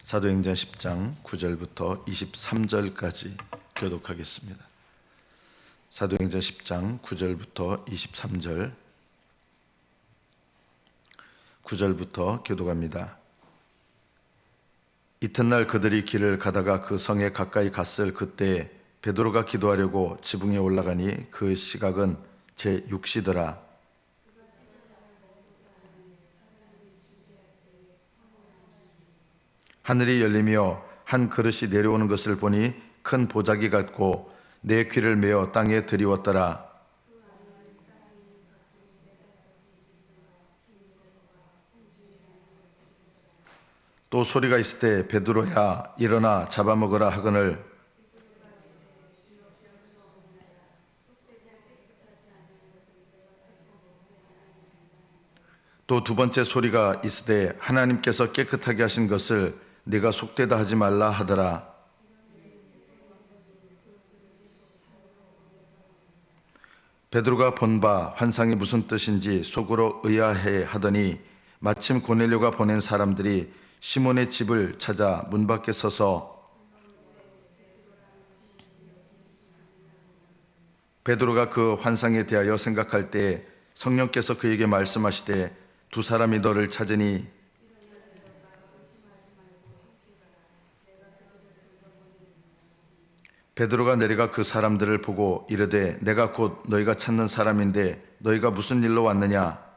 사도행전 10장 9절부터 23절까지 교독하겠습니다. 사도행전 10장 9절부터 23절 9절부터 교독합니다. 이튿날 그들이 길을 가다가 그 성에 가까이 갔을 그때 베드로가 기도하려고 지붕에 올라가니 그 시각은 제6시더라. 하늘이 열리며 한 그릇이 내려오는 것을 보니 큰 보자기 같고 내 귀를 메어 땅에 드리웠더라. 또 소리가 있을 때 베드로야 일어나 잡아먹으라 하거늘 또 두 번째 소리가 있을 때 하나님께서 깨끗하게 하신 것을 네가 속되다 하지 말라 하더라. 베드로가 본 바 환상이 무슨 뜻인지 속으로 의아해 하더니 마침 고넬료가 보낸 사람들이 시몬의 집을 찾아 문 밖에 서서 베드로가 그 환상에 대하여 생각할 때 성령께서 그에게 말씀하시되 두 사람이 너를 찾으니 베드로가 내려가 그 사람들을 보고 이르되 내가 곧 너희가 찾는 사람인데 너희가 무슨 일로 왔느냐?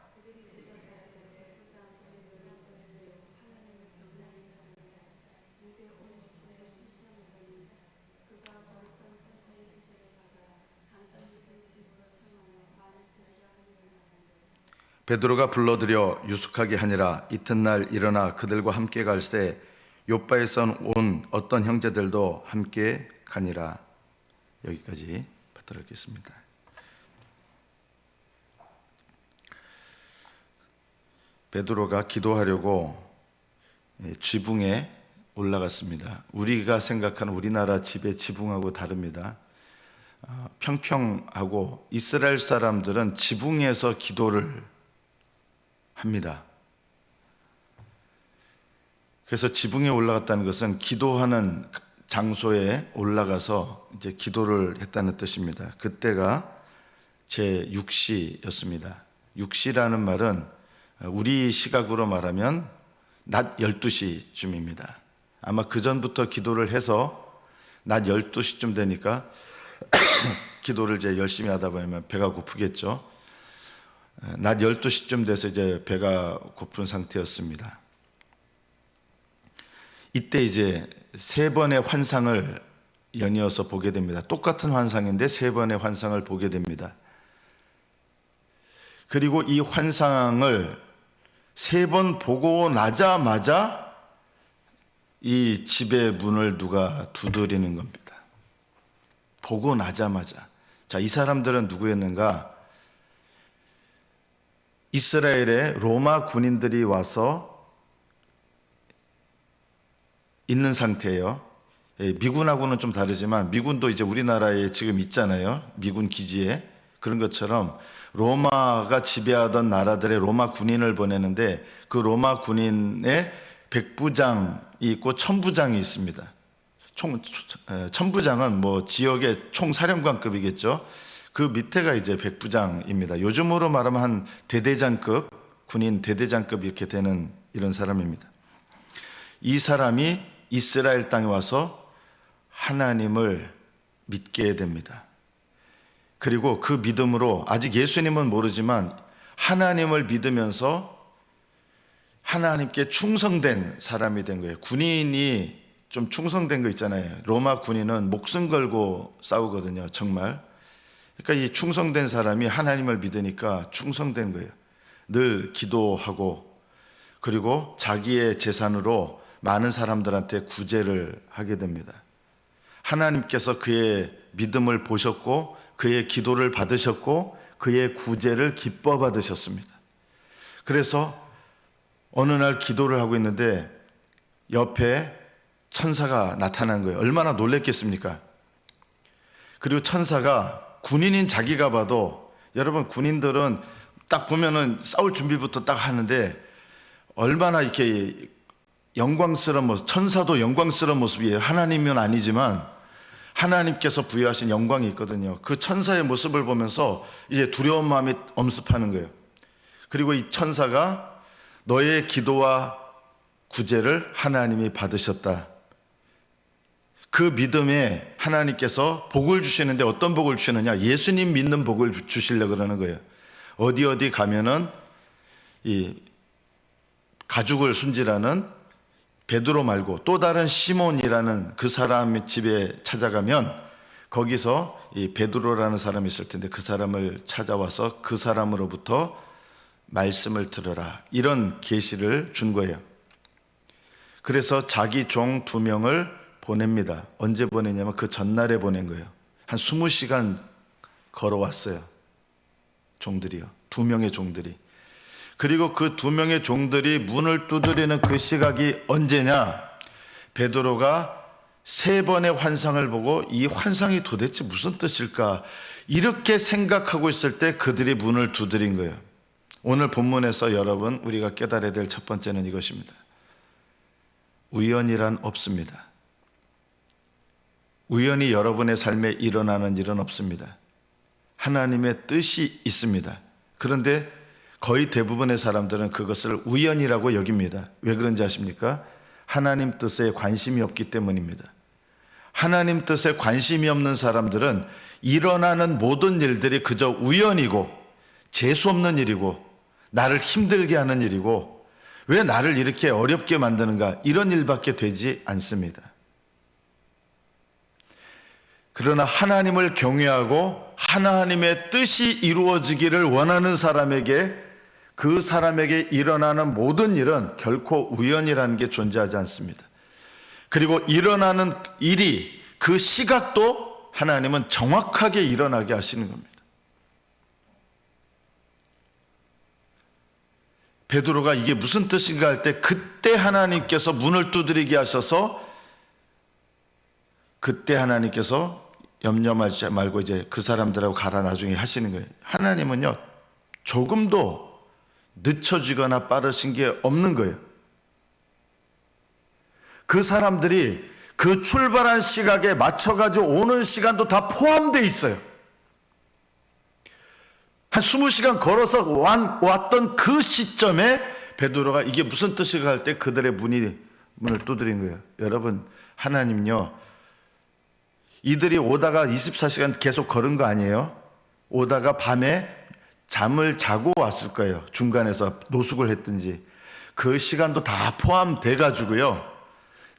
베드로가 불러들여 유숙하게 하니라. 이튿날 일어나 그들과 함께 갈새 요빠에서 온 어떤 형제들도 함께 가니라. 여기까지 받들어 읽겠습니다. 베드로가 기도하려고 지붕에 올라갔습니다. 우리가 생각하는 우리나라 집의 지붕하고 다릅니다. 평평하고 이스라엘 사람들은 지붕에서 기도를 합니다. 그래서 지붕에 올라갔다는 것은 기도하는 장소에 올라가서 이제 기도를 했다는 뜻입니다. 그때가 제6시였습니다. 6시라는 말은 우리 시각으로 말하면 낮 12시쯤입니다. 아마 그 전부터 기도를 해서 낮 12시쯤 되니까 기도를 이제 열심히 하다 보면 배가 고프겠죠. 낮 12시쯤 돼서 이제 배가 고픈 상태였습니다. 이때 이제 세 번의 환상을 연이어서 보게 됩니다. 똑같은 환상인데 세 번의 환상을 보게 됩니다. 그리고 이 환상을 세 번 보고 나자마자 이 집의 문을 누가 두드리는 겁니다. 보고 나자마자. 자, 이 사람들은 누구였는가? 이스라엘의 로마 군인들이 와서 있는 상태예요. 미군하고는 좀 다르지만 미군도 이제 우리나라에 지금 있잖아요. 미군 기지에. 그런 것처럼 로마가 지배하던 나라들의 로마 군인을 보내는데 그 로마 군인의 백부장이 있고 천부장이 있습니다. 천부장은 뭐 지역의 총사령관급이겠죠. 그 밑에가 이제 백부장입니다. 요즘으로 말하면 한 대대장급, 군인 대대장급 이렇게 되는 이런 사람입니다. 이 사람이 이스라엘 땅에 와서 하나님을 믿게 됩니다. 그리고 그 믿음으로 아직 예수님은 모르지만 하나님을 믿으면서 하나님께 충성된 사람이 된 거예요. 군인이 좀 충성된 거 있잖아요. 로마 군인은 목숨 걸고 싸우거든요. 정말. 그러니까 이 충성된 사람이 하나님을 믿으니까 충성된 거예요. 늘 기도하고 그리고 자기의 재산으로 많은 사람들한테 구제를 하게 됩니다. 하나님께서 그의 믿음을 보셨고 그의 기도를 받으셨고 그의 구제를 기뻐 받으셨습니다. 그래서 어느 날 기도를 하고 있는데 옆에 천사가 나타난 거예요. 얼마나 놀랬겠습니까? 그리고 천사가 군인인 자기가 봐도, 여러분 군인들은 딱 보면은 싸울 준비부터 딱 하는데 얼마나 이렇게 영광스러운 모습, 천사도 영광스러운 모습이에요. 하나님은 아니지만 하나님께서 부여하신 영광이 있거든요. 그 천사의 모습을 보면서 이제 두려운 마음이 엄습하는 거예요. 그리고 이 천사가 너의 기도와 구제를 하나님이 받으셨다. 그 믿음에 하나님께서 복을 주시는데 어떤 복을 주시느냐? 예수님 믿는 복을 주시려고 그러는 거예요. 어디 가면은 이 가죽을 손질하는 베드로 말고 또 다른 시몬이라는 그 사람 집에 찾아가면 거기서 이 베드로라는 사람이 있을 텐데 그 사람을 찾아와서 그 사람으로부터 말씀을 들어라. 이런 계시를 준 거예요. 그래서 자기 종 2명을 보냅니다. 언제 보냈냐면 그 전날에 보낸 거예요. 한 20시간 걸어왔어요. 종들이요. 2명의 종들이. 그리고 그 2명의 종들이 문을 두드리는 그 시각이 언제냐? 베드로가 3번의 환상을 보고 이 환상이 도대체 무슨 뜻일까? 이렇게 생각하고 있을 때 그들이 문을 두드린 거예요. 오늘 본문에서 여러분 우리가 깨달아야 될 첫 번째는 이것입니다. 우연이란 없습니다. 우연히 여러분의 삶에 일어나는 일은 없습니다. 하나님의 뜻이 있습니다. 그런데 거의 대부분의 사람들은 그것을 우연이라고 여깁니다. 왜 그런지 아십니까? 하나님 뜻에 관심이 없기 때문입니다. 하나님 뜻에 관심이 없는 사람들은 일어나는 모든 일들이 그저 우연이고 재수없는 일이고 나를 힘들게 하는 일이고 왜 나를 이렇게 어렵게 만드는가 이런 일밖에 되지 않습니다. 그러나 하나님을 경외하고 하나님의 뜻이 이루어지기를 원하는 사람에게 그 사람에게 일어나는 모든 일은 결코 우연이라는 게 존재하지 않습니다. 그리고 일어나는 일이 그 시각도 하나님은 정확하게 일어나게 하시는 겁니다. 베드로가 이게 무슨 뜻인가 할 때 그때 하나님께서 문을 두드리게 하셔서 그때 하나님께서 염려하지 말고 이제 그 사람들하고 가라 나중에 하시는 거예요. 하나님은요 조금도 늦춰지거나 빠르신 게 없는 거예요. 그 사람들이 그 출발한 시각에 맞춰가지고 오는 시간도 다 포함되어 있어요. 한 20시간 걸어서 왔던 그 시점에 베드로가 이게 무슨 뜻인가 할 때 그들의 문을 두드린 거예요. 여러분 하나님요 이들이 오다가 24시간 계속 걸은 거 아니에요? 오다가 밤에 잠을 자고 왔을 거예요. 중간에서 노숙을 했든지 그 시간도 다 포함돼 가지고요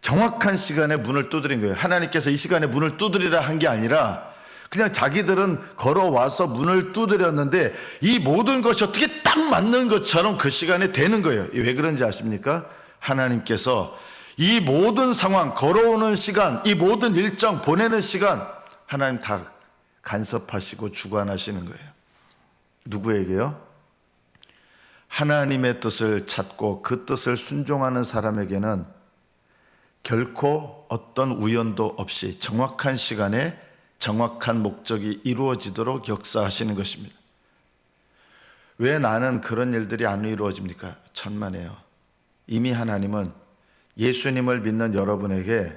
정확한 시간에 문을 두드린 거예요. 하나님께서 이 시간에 문을 두드리라 한 게 아니라 그냥 자기들은 걸어와서 문을 두드렸는데 이 모든 것이 어떻게 딱 맞는 것처럼 그 시간에 되는 거예요. 왜 그런지 아십니까? 하나님께서 이 모든 상황, 걸어오는 시간, 이 모든 일정, 보내는 시간 하나님 다 간섭하시고 주관하시는 거예요. 누구에게요? 하나님의 뜻을 찾고 그 뜻을 순종하는 사람에게는 결코 어떤 우연도 없이 정확한 시간에 정확한 목적이 이루어지도록 역사하시는 것입니다. 왜 나는 그런 일들이 안 이루어집니까? 천만에요. 이미 하나님은 예수님을 믿는 여러분에게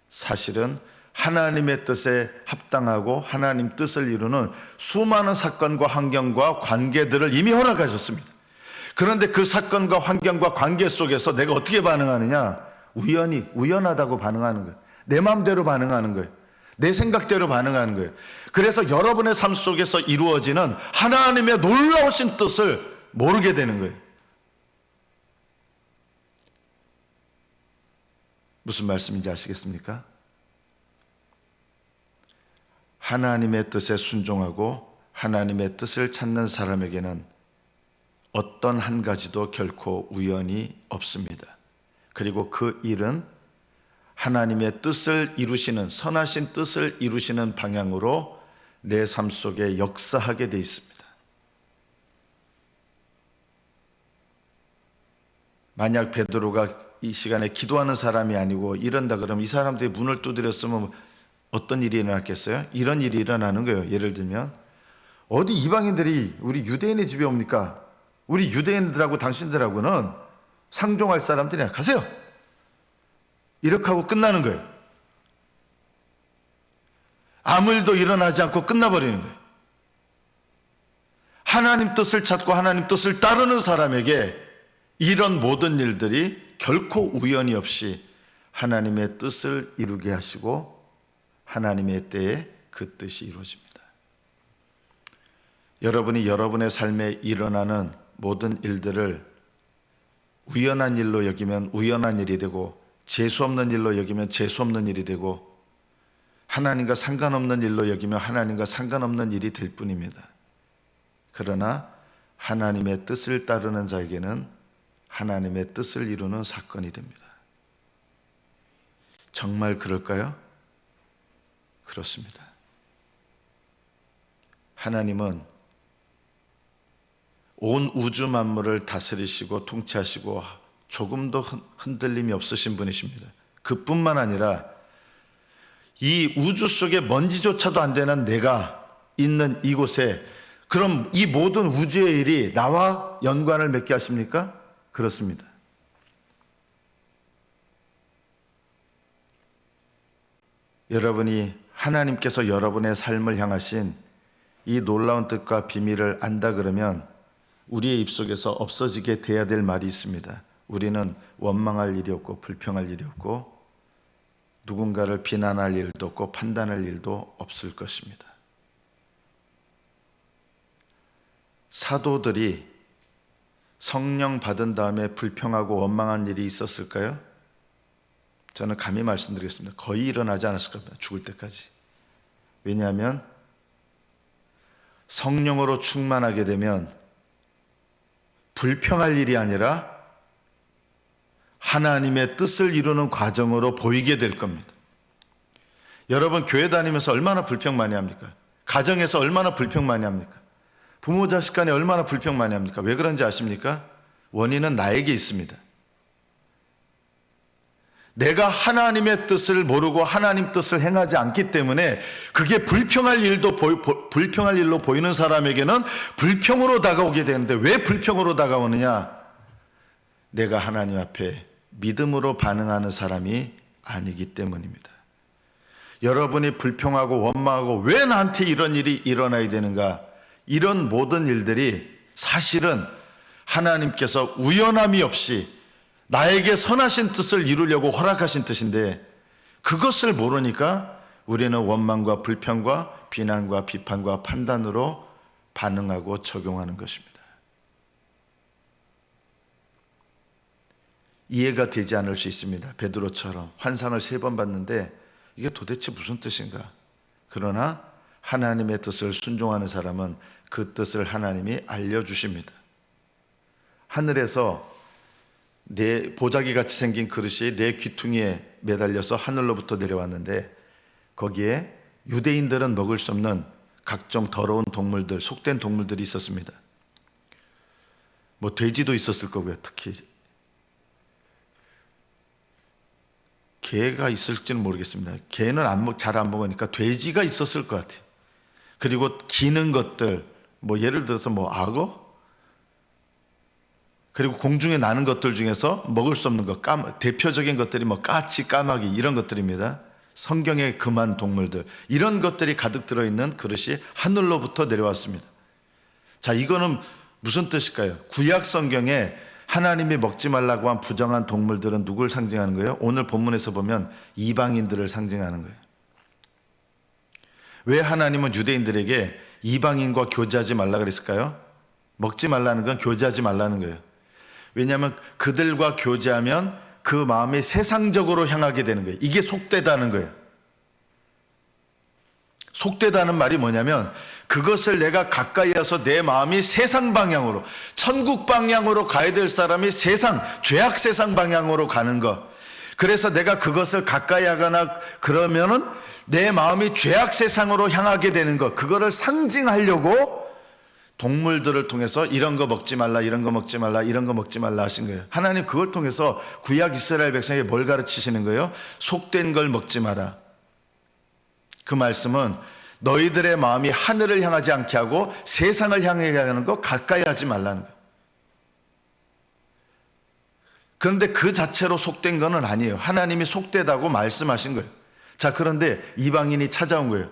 사실은 하나님의 뜻에 합당하고 하나님 뜻을 이루는 수많은 사건과 환경과 관계들을 이미 허락하셨습니다. 그런데 그 사건과 환경과 관계 속에서 내가 어떻게 반응하느냐? 우연하다고 반응하는 거예요. 내 마음대로 반응하는 거예요. 내 생각대로 반응하는 거예요. 그래서 여러분의 삶 속에서 이루어지는 하나님의 놀라우신 뜻을 모르게 되는 거예요. 무슨 말씀인지 아시겠습니까? 하나님의 뜻에 순종하고 하나님의 뜻을 찾는 사람에게는 어떤 한 가지도 결코 우연이 없습니다. 그리고 그 일은 하나님의 뜻을 이루시는 선하신 뜻을 이루시는 방향으로 내 삶 속에 역사하게 돼 있습니다. 만약 베드로가 이 시간에 기도하는 사람이 아니고 이런다 그러면 이 사람들이 문을 두드렸으면 어떤 일이 일어났겠어요? 이런 일이 일어나는 거예요. 예를 들면 어디 이방인들이 우리 유대인의 집에 옵니까? 우리 유대인들하고 당신들하고는 상종할 사람들이 가세요. 이렇게 하고 끝나는 거예요. 아무 일도 일어나지 않고 끝나버리는 거예요. 하나님 뜻을 찾고 하나님 뜻을 따르는 사람에게 이런 모든 일들이 결코 우연이 없이 하나님의 뜻을 이루게 하시고 하나님의 때에 그 뜻이 이루어집니다. 여러분이 여러분의 삶에 일어나는 모든 일들을 우연한 일로 여기면 우연한 일이 되고 재수없는 일로 여기면 재수없는 일이 되고 하나님과 상관없는 일로 여기면 하나님과 상관없는 일이 될 뿐입니다. 그러나 하나님의 뜻을 따르는 자에게는 하나님의 뜻을 이루는 사건이 됩니다. 정말 그럴까요? 그렇습니다. 하나님은 온 우주 만물을 다스리시고 통치하시고 조금도 흔들림이 없으신 분이십니다. 그뿐만 아니라 이 우주 속에 먼지조차도 안 되는 내가 있는 이곳에 그럼 이 모든 우주의 일이 나와 연관을 맺게 하십니까? 그렇습니다. 여러분이 하나님께서 여러분의 삶을 향하신 이 놀라운 뜻과 비밀을 안다 그러면 우리의 입속에서 없어지게 돼야 될 말이 있습니다. 우리는 원망할 일이 없고 불평할 일이 없고 누군가를 비난할 일도 없고 판단할 일도 없을 것입니다. 사도들이 성령 받은 다음에 불평하고 원망한 일이 있었을까요? 저는 감히 말씀드리겠습니다. 거의 일어나지 않았을 겁니다. 죽을 때까지. 왜냐하면 성령으로 충만하게 되면 불평할 일이 아니라 하나님의 뜻을 이루는 과정으로 보이게 될 겁니다. 여러분 교회 다니면서 얼마나 불평 많이 합니까? 가정에서 얼마나 불평 많이 합니까? 부모 자식 간에 얼마나 불평 많이 합니까? 왜 그런지 아십니까? 원인은 나에게 있습니다. 내가 하나님의 뜻을 모르고 하나님 뜻을 행하지 않기 때문에 그게 불평할 일로 보이는 사람에게는 불평으로 다가오게 되는데 왜 불평으로 다가오느냐? 내가 하나님 앞에 믿음으로 반응하는 사람이 아니기 때문입니다. 여러분이 불평하고 원망하고 왜 나한테 이런 일이 일어나야 되는가? 이런 모든 일들이 사실은 하나님께서 우연함이 없이 나에게 선하신 뜻을 이루려고 허락하신 뜻인데 그것을 모르니까 우리는 원망과 불평과 비난과 비판과 판단으로 반응하고 적용하는 것입니다. 이해가 되지 않을 수 있습니다. 베드로처럼 환상을 3번 봤는데 이게 도대체 무슨 뜻인가? 그러나 하나님의 뜻을 순종하는 사람은 그 뜻을 하나님이 알려주십니다. 하늘에서 내 보자기 같이 생긴 그릇이 내 귀퉁이에 매달려서 하늘로부터 내려왔는데 거기에 유대인들은 먹을 수 없는 각종 더러운 동물들, 속된 동물들이 있었습니다. 뭐 돼지도 있었을 거고요. 특히 개가 있을지는 모르겠습니다. 개는 잘 안 먹으니까 돼지가 있었을 것 같아요. 그리고 기는 것들, 뭐 예를 들어서 뭐 악어? 그리고 공중에 나는 것들 중에서 먹을 수 없는 것, 대표적인 것들이 뭐 까치, 까마귀 이런 것들입니다. 성경에 금한 동물들, 이런 것들이 가득 들어있는 그릇이 하늘로부터 내려왔습니다. 자, 이거는 무슨 뜻일까요? 구약 성경에 하나님이 먹지 말라고 한 부정한 동물들은 누굴 상징하는 거예요? 오늘 본문에서 보면 이방인들을 상징하는 거예요. 왜 하나님은 유대인들에게 이방인과 교제하지 말라 그랬을까요? 먹지 말라는 건 교제하지 말라는 거예요. 왜냐하면 그들과 교제하면 그 마음이 세상적으로 향하게 되는 거예요. 이게 속되다는 거예요. 속되다는 말이 뭐냐면 그것을 내가 가까이 와서 내 마음이 세상 방향으로, 천국 방향으로 가야 될 사람이 죄악 세상 방향으로 가는 것. 그래서 내가 그것을 가까이 하거나 그러면은 내 마음이 죄악 세상으로 향하게 되는 것. 그거를 상징하려고 동물들을 통해서 이런 거 먹지 말라, 이런 거 먹지 말라, 이런 거 먹지 말라 하신 거예요. 하나님 그걸 통해서 구약 이스라엘 백성에게 뭘 가르치시는 거예요? 속된 걸 먹지 마라. 그 말씀은 너희들의 마음이 하늘을 향하지 않게 하고 세상을 향하게 하는 거 가까이 하지 말라는 거예요. 그런데 그 자체로 속된 건 아니에요. 하나님이 속되다고 말씀하신 거예요. 자, 그런데 이방인이 찾아온 거예요.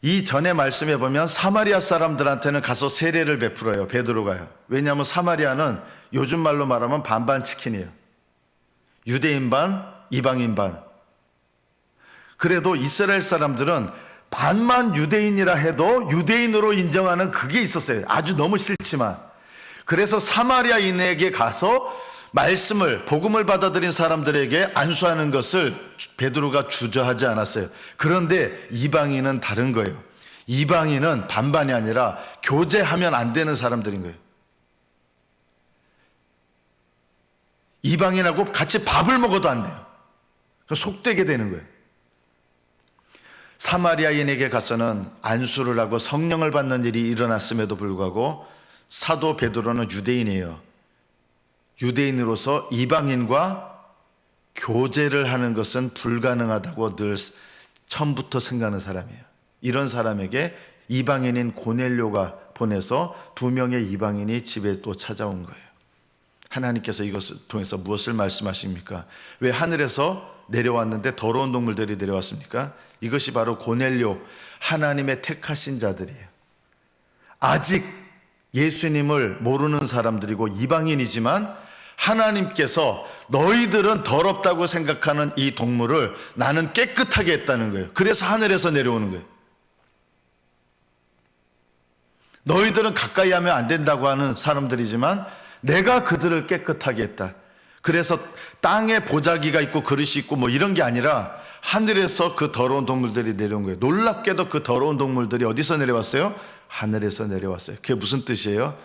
이 전에 말씀해 보면 사마리아 사람들한테는 가서 세례를 베풀어요. 베드로가요. 왜냐하면 사마리아는 요즘 말로 말하면 반반 치킨이에요. 유대인 반, 이방인 반. 그래도 이스라엘 사람들은 반만 유대인이라 해도 유대인으로 인정하는 그게 있었어요. 아주 너무 싫지만. 그래서 사마리아인에게 가서 말씀을, 복음을 받아들인 사람들에게 안수하는 것을 베드로가 주저하지 않았어요. 그런데 이방인은 다른 거예요. 이방인은 반반이 아니라 교제하면 안 되는 사람들인 거예요. 이방인하고 같이 밥을 먹어도 안 돼요. 속되게 되는 거예요. 사마리아인에게 가서는 안수를 하고 성령을 받는 일이 일어났음에도 불구하고 사도 베드로는 유대인이에요. 유대인으로서 이방인과 교제를 하는 것은 불가능하다고 늘 처음부터 생각하는 사람이에요. 이런 사람에게 이방인인 고넬료가 보내서 2명의 이방인이 집에 또 찾아온 거예요. 하나님께서 이것을 통해서 무엇을 말씀하십니까? 왜 하늘에서 내려왔는데 더러운 동물들이 내려왔습니까? 이것이 바로 고넬료, 하나님의 택하신 자들이에요. 아직 예수님을 모르는 사람들이고 이방인이지만 하나님께서 너희들은 더럽다고 생각하는 이 동물을 나는 깨끗하게 했다는 거예요. 그래서 하늘에서 내려오는 거예요. 너희들은 가까이 하면 안 된다고 하는 사람들이지만 내가 그들을 깨끗하게 했다. 그래서 땅에 보자기가 있고 그릇이 있고 뭐 이런 게 아니라 하늘에서 그 더러운 동물들이 내려온 거예요. 놀랍게도 그 더러운 동물들이 어디서 내려왔어요? 하늘에서 내려왔어요. 그게 무슨 뜻이에요?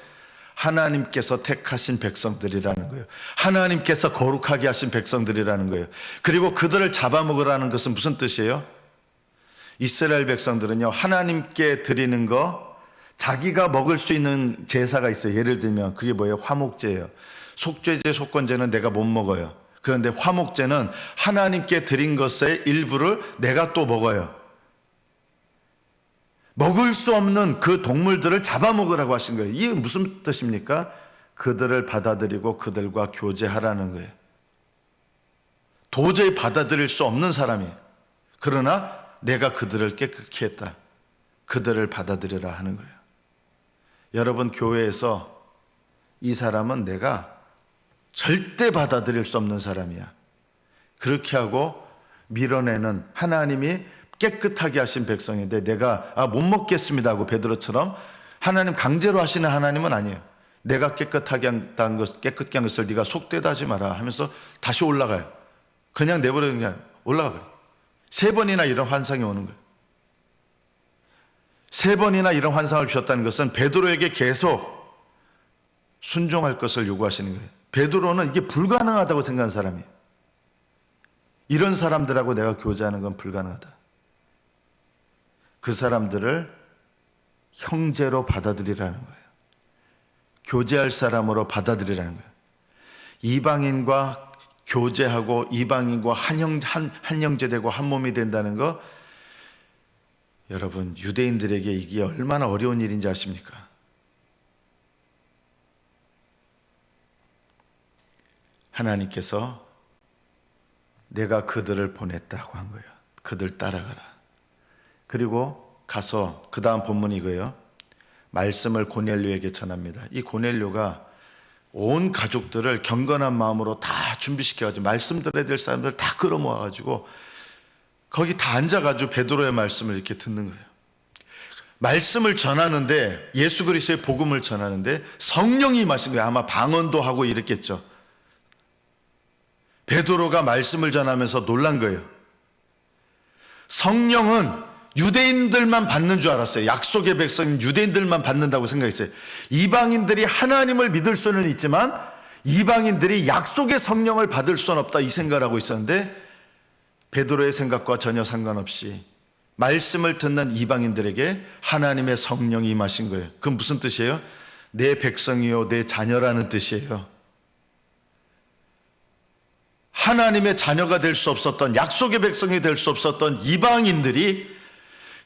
하나님께서 택하신 백성들이라는 거예요. 하나님께서 거룩하게 하신 백성들이라는 거예요. 그리고 그들을 잡아먹으라는 것은 무슨 뜻이에요? 이스라엘 백성들은요, 하나님께 드리는 거, 자기가 먹을 수 있는 제사가 있어요. 예를 들면 그게 뭐예요? 화목제예요. 속죄제, 속건제는 내가 못 먹어요. 그런데 화목제는 하나님께 드린 것의 일부를 내가 또 먹어요. 먹을 수 없는 그 동물들을 잡아먹으라고 하신 거예요. 이게 무슨 뜻입니까? 그들을 받아들이고 그들과 교제하라는 거예요. 도저히 받아들일 수 없는 사람이에요. 그러나 내가 그들을 깨끗게 했다. 그들을 받아들여라 하는 거예요. 여러분, 교회에서 이 사람은 내가 절대 받아들일 수 없는 사람이야. 그렇게 하고 밀어내는, 하나님이 깨끗하게 하신 백성인데 내가 못 먹겠습니다 하고 베드로처럼 하나님 강제로 하시는 하나님은 아니에요. 내가 깨끗하게 한 것을 네가 속되다 하지 마라 하면서 다시 올라가요. 그냥 내버리는 게 아니라 올라가 버려요. 3번이나 이런 환상이 오는 거예요. 3번이나 이런 환상을 주셨다는 것은 베드로에게 계속 순종할 것을 요구하시는 거예요. 베드로는 이게 불가능하다고 생각하는 사람이에요. 이런 사람들하고 내가 교제하는 건 불가능하다. 그 사람들을 형제로 받아들이라는 거예요. 교제할 사람으로 받아들이라는 거예요. 이방인과 교제하고 이방인과 한 형제 되고 한 몸이 된다는 거, 여러분, 유대인들에게 이게 얼마나 어려운 일인지 아십니까? 하나님께서 내가 그들을 보냈다고 한 거예요. 그들 따라가라. 그리고 가서 그 다음 본문이 이거예요. 말씀을 고넬료에게 전합니다. 이 고넬료가 온 가족들을 경건한 마음으로 다 준비시켜가지고 말씀 들어야 될 사람들 다 끌어모아가지고 거기 다 앉아가지고 베드로의 말씀을 이렇게 듣는 거예요. 말씀을 전하는데, 예수 그리스도의 복음을 전하는데 성령이 임하신 거예요. 아마 방언도 하고 이랬겠죠. 베드로가 말씀을 전하면서 놀란 거예요. 성령은 유대인들만 받는 줄 알았어요. 약속의 백성인 유대인들만 받는다고 생각했어요. 이방인들이 하나님을 믿을 수는 있지만 이방인들이 약속의 성령을 받을 수는 없다, 이 생각을 하고 있었는데 베드로의 생각과 전혀 상관없이 말씀을 듣는 이방인들에게 하나님의 성령이 임하신 거예요. 그건 무슨 뜻이에요? 내 백성이요 내 자녀라는 뜻이에요. 하나님의 자녀가 될 수 없었던, 약속의 백성이 될 수 없었던 이방인들이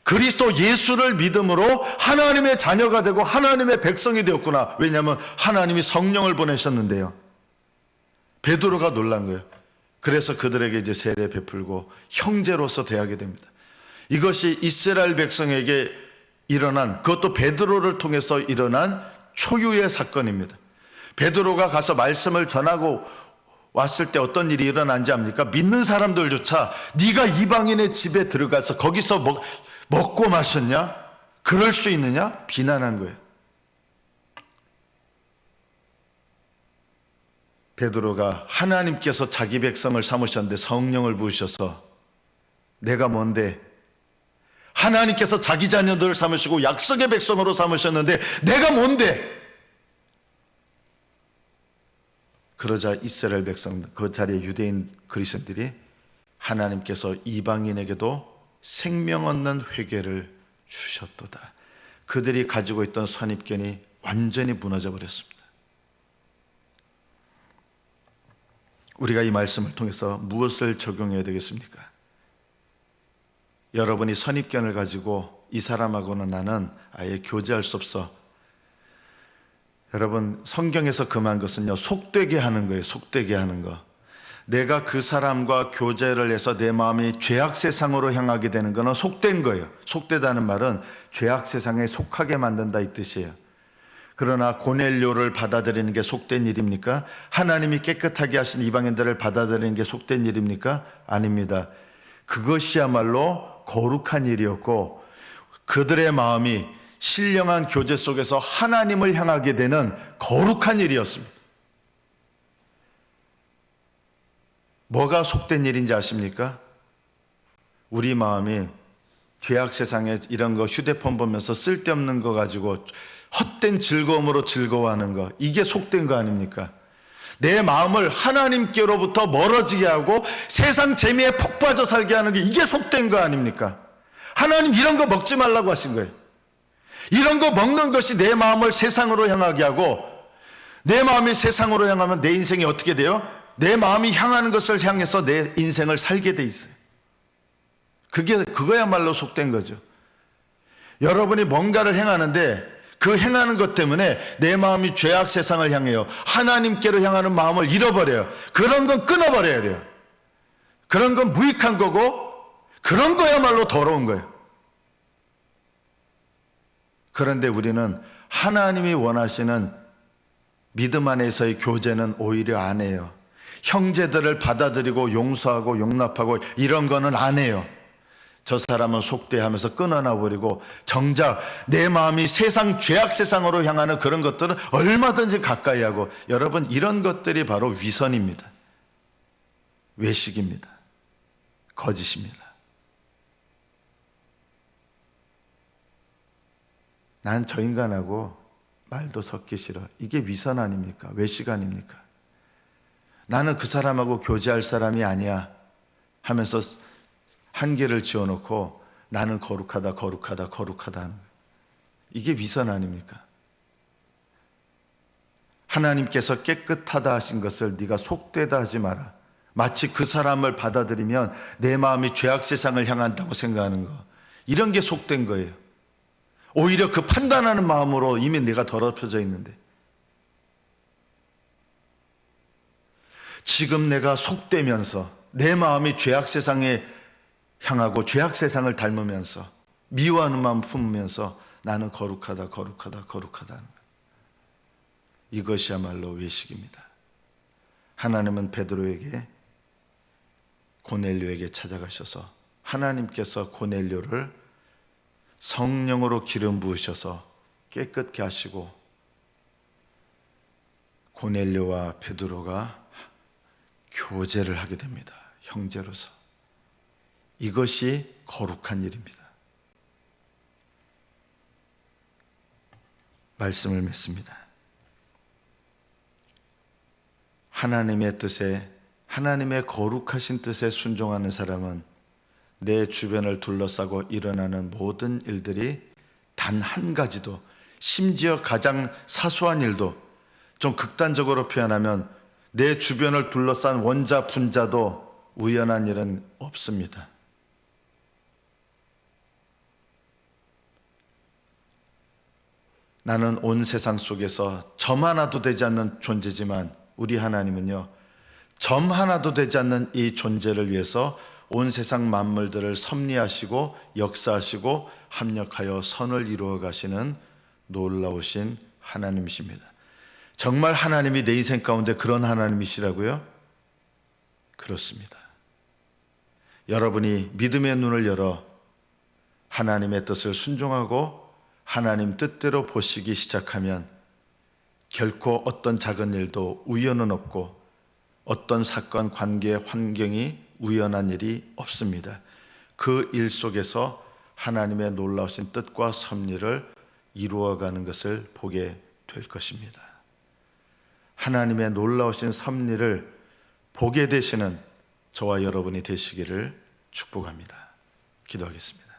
그리스도 예수를 믿음으로 하나님의 자녀가 되고 하나님의 백성이 되었구나. 왜냐하면 하나님이 성령을 보내셨는데요. 베드로가 놀란 거예요. 그래서 그들에게 이제 세례 베풀고 형제로서 대하게 됩니다. 이것이 이스라엘 백성에게 일어난, 그것도 베드로를 통해서 일어난 초유의 사건입니다. 베드로가 가서 말씀을 전하고 왔을 때 어떤 일이 일어난지 압니까? 믿는 사람들조차 네가 이방인의 집에 들어가서 거기서 먹고 마셨냐? 그럴 수 있느냐? 비난한 거예요. 베드로가 하나님께서 자기 백성을 삼으셨는데 성령을 부으셔서 내가 뭔데? 하나님께서 자기 자녀들을 삼으시고 약속의 백성으로 삼으셨는데 내가 뭔데? 그러자 이스라엘 백성, 그 자리에 유대인 그리스도인들이 하나님께서 이방인에게도 생명 얻는 회개를 주셨도다. 그들이 가지고 있던 선입견이 완전히 무너져 버렸습니다. 우리가 이 말씀을 통해서 무엇을 적용해야 되겠습니까? 여러분이 선입견을 가지고 이 사람하고는 나는 아예 교제할 수 없어. 여러분, 성경에서 금한 것은요, 속되게 하는 거예요. 속되게 하는 거. 내가 그 사람과 교제를 해서 내 마음이 죄악 세상으로 향하게 되는 것은 속된 거예요. 속되다는 말은 죄악 세상에 속하게 만든다 이 뜻이에요. 그러나 고넬료를 받아들이는 게 속된 일입니까? 하나님이 깨끗하게 하신 이방인들을 받아들이는 게 속된 일입니까? 아닙니다. 그것이야말로 거룩한 일이었고 그들의 마음이 신령한 교제 속에서 하나님을 향하게 되는 거룩한 일이었습니다. 뭐가 속된 일인지 아십니까? 우리 마음이 죄악 세상에 이런 거 휴대폰 보면서 쓸데없는 거 가지고 헛된 즐거움으로 즐거워하는 거, 이게 속된 거 아닙니까? 내 마음을 하나님께로부터 멀어지게 하고 세상 재미에 폭 빠져 살게 하는 게 이게 속된 거 아닙니까? 하나님 이런 거 먹지 말라고 하신 거예요. 이런 거 먹는 것이 내 마음을 세상으로 향하게 하고 내 마음이 세상으로 향하면 내 인생이 어떻게 돼요? 내 마음이 향하는 것을 향해서 내 인생을 살게 돼 있어요. 그거야말로 속된 거죠. 여러분이 뭔가를 행하는데 그 행하는 것 때문에 내 마음이 죄악 세상을 향해요. 하나님께로 향하는 마음을 잃어버려요. 그런 건 끊어버려야 돼요. 그런 건 무익한 거고 그런 거야말로 더러운 거예요. 그런데 우리는 하나님이 원하시는 믿음 안에서의 교제는 오히려 안 해요. 형제들을 받아들이고 용서하고 용납하고 이런 거는 안 해요. 저 사람은 속되하면서 끊어놔버리고 정작 내 마음이 세상 죄악 세상으로 향하는 그런 것들은 얼마든지 가까이 하고, 여러분 이런 것들이 바로 위선입니다. 외식입니다. 거짓입니다. 난 저 인간하고 말도 섞기 싫어. 이게 위선 아닙니까? 외식 아닙니까? 나는 그 사람하고 교제할 사람이 아니야 하면서 한계를 지어놓고 나는 거룩하다 거룩하다 거룩하다 하는 거예요. 이게 위선 아닙니까? 하나님께서 깨끗하다 하신 것을 네가 속되다 하지 마라. 마치 그 사람을 받아들이면 내 마음이 죄악 세상을 향한다고 생각하는 거, 이런 게 속된 거예요. 오히려 그 판단하는 마음으로 이미 내가 더럽혀져 있는데, 지금 내가 속되면서 내 마음이 죄악 세상에 향하고 죄악 세상을 닮으면서 미워하는 마음 품으면서 나는 거룩하다 거룩하다 거룩하다 하는 거예요. 이것이야말로 외식입니다. 하나님은 베드로에게 고넬료에게 찾아가셔서 하나님께서 고넬료를 성령으로 기름 부으셔서 깨끗게 하시고 고넬료와 베드로가 교제를 하게 됩니다. 형제로서. 이것이 거룩한 일입니다. 말씀을 맺습니다. 하나님의 뜻에, 하나님의 거룩하신 뜻에 순종하는 사람은 내 주변을 둘러싸고 일어나는 모든 일들이 단 한 가지도, 심지어 가장 사소한 일도, 좀 극단적으로 표현하면 내 주변을 둘러싼 원자 분자도 우연한 일은 없습니다. 나는 온 세상 속에서 점 하나도 되지 않는 존재지만 우리 하나님은요, 점 하나도 되지 않는 이 존재를 위해서 온 세상 만물들을 섭리하시고 역사하시고 합력하여 선을 이루어 가시는 놀라우신 하나님이십니다. 정말 하나님이 내 인생 가운데 그런 하나님이시라고요? 그렇습니다. 여러분이 믿음의 눈을 열어 하나님의 뜻을 순종하고 하나님 뜻대로 보시기 시작하면 결코 어떤 작은 일도 우연은 없고 어떤 사건, 관계, 환경이 우연한 일이 없습니다. 그 일 속에서 하나님의 놀라우신 뜻과 섭리를 이루어가는 것을 보게 될 것입니다. 하나님의 놀라우신 섭리를 보게 되시는 저와 여러분이 되시기를 축복합니다. 기도하겠습니다.